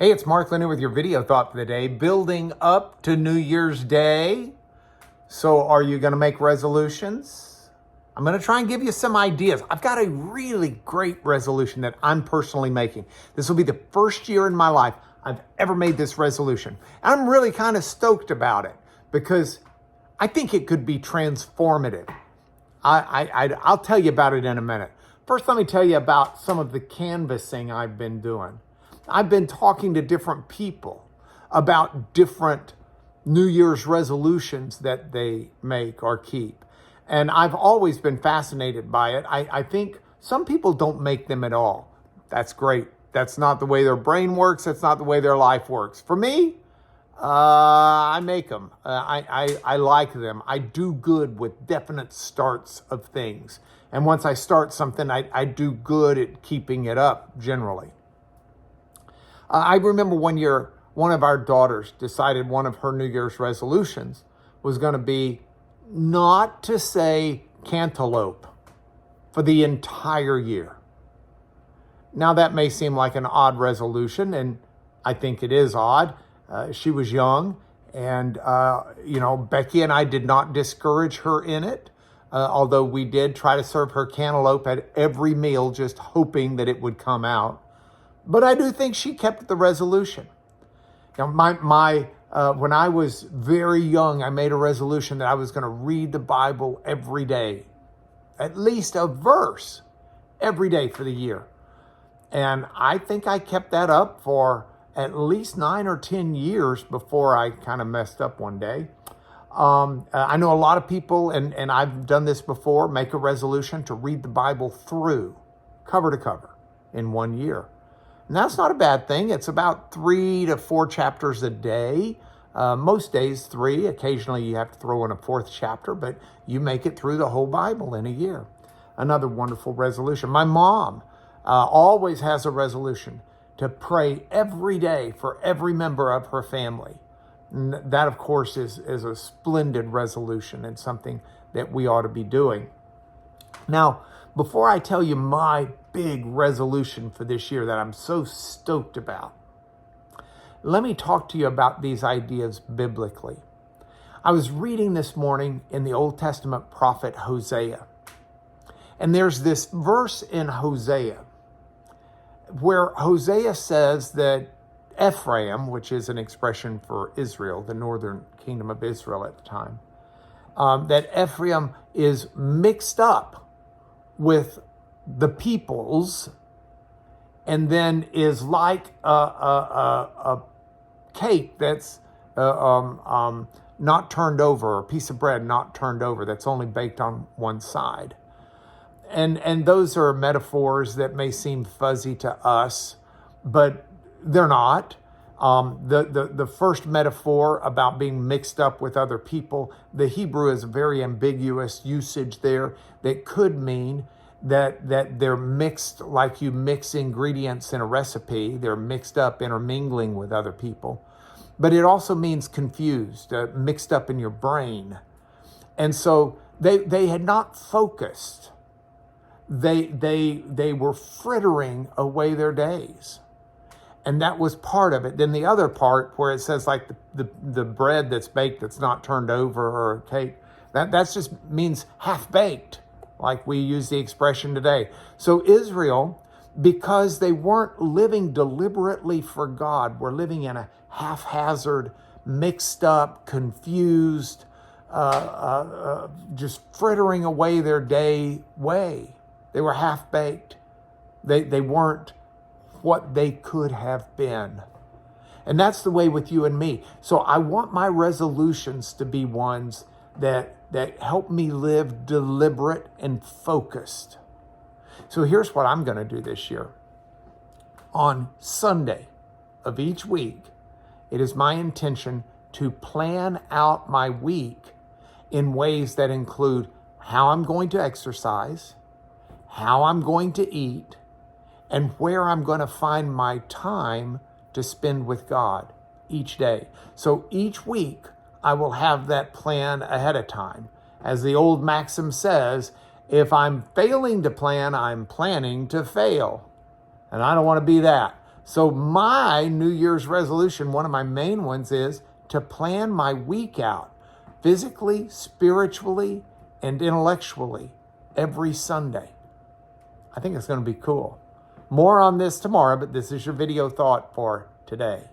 Hey, it's Mark Linder with your video thought for the day, building up to New Year's Day. So are you going to make resolutions? I'm going to try and give you some ideas. I've got a really great resolution that I'm personally making. This will be the first year in my life I've ever made this resolution. And I'm really kind of stoked about it because I think it could be transformative. I'll tell you about it in a minute. First, let me tell you about some of the canvassing I've been doing. I've been talking to different people about different New Year's resolutions that they make or keep. And I've always been fascinated by it. I think some people don't make them at all. That's great. That's not the way their brain works. That's not the way their life works. For me, I make them. I like them. I do good with definite starts of things. And once I start something, I do good at keeping it up generally. I remember one year, one of our daughters decided one of her New Year's resolutions was going to be not to say cantaloupe for the entire year. Now, that may seem like an odd resolution, and I think it is odd. She was young, and, Becky and I did not discourage her in it, although we did try to serve her cantaloupe at every meal, just hoping that it would come out. But I do think she kept the resolution. Now, when I was very young, I made a resolution that I was going to read the Bible every day, at least a verse every day for the year. And I think I kept that up for at least 9 or 10 years before I kind of messed up one day. I know a lot of people, and I've done this before, make a resolution to read the Bible through, cover to cover, in 1 year. And that's not a bad thing. It's about 3 to 4 chapters a day. Most days 3. Occasionally you have to throw in a 4th chapter, but you make it through the whole Bible in a year. Another wonderful resolution. My mom always has a resolution to pray every day for every member of her family. And that, of course, is a splendid resolution and something that we ought to be doing. Now, before I tell you my big resolution for this year that I'm so stoked about, let me talk to you about these ideas biblically. I was reading this morning in the Old Testament prophet Hosea. And there's this verse in Hosea where Hosea says that Ephraim, which is an expression for Israel, the northern kingdom of Israel at the time, that Ephraim is mixed up with the peoples, and then is like a cake that's not turned over, or a piece of bread not turned over, that's only baked on one side. And those are metaphors that may seem fuzzy to us, but they're not. The first metaphor about being mixed up with other people, the Hebrew is a very ambiguous usage there that could mean that they're mixed like you mix ingredients in a recipe. They're mixed up, intermingling with other people. But it also means confused, mixed up in your brain. And so they had not focused. They were frittering away their days. And that was part of it. Then the other part where it says like the bread that's baked that's not turned over, or a cake, that just means half-baked, like we use the expression today. So Israel, because they weren't living deliberately for God, were living in a haphazard, mixed up, confused, just frittering away their day way. They were half-baked. They weren't what they could have been. And that's the way with you and me. So I want my resolutions to be ones that help me live deliberate and focused. So here's what I'm going to do this year. On Sunday of each week, it is my intention to plan out my week in ways that include how I'm going to exercise, how I'm going to eat, and where I'm going to find my time to spend with God each day. So each week, I will have that plan ahead of time. As the old maxim says, if I'm failing to plan, I'm planning to fail. And I don't want to be that. So my New Year's resolution, one of my main ones, is to plan my week out physically, spiritually, and intellectually every Sunday. I think it's going to be cool. More on this tomorrow, but this is your video thought for today.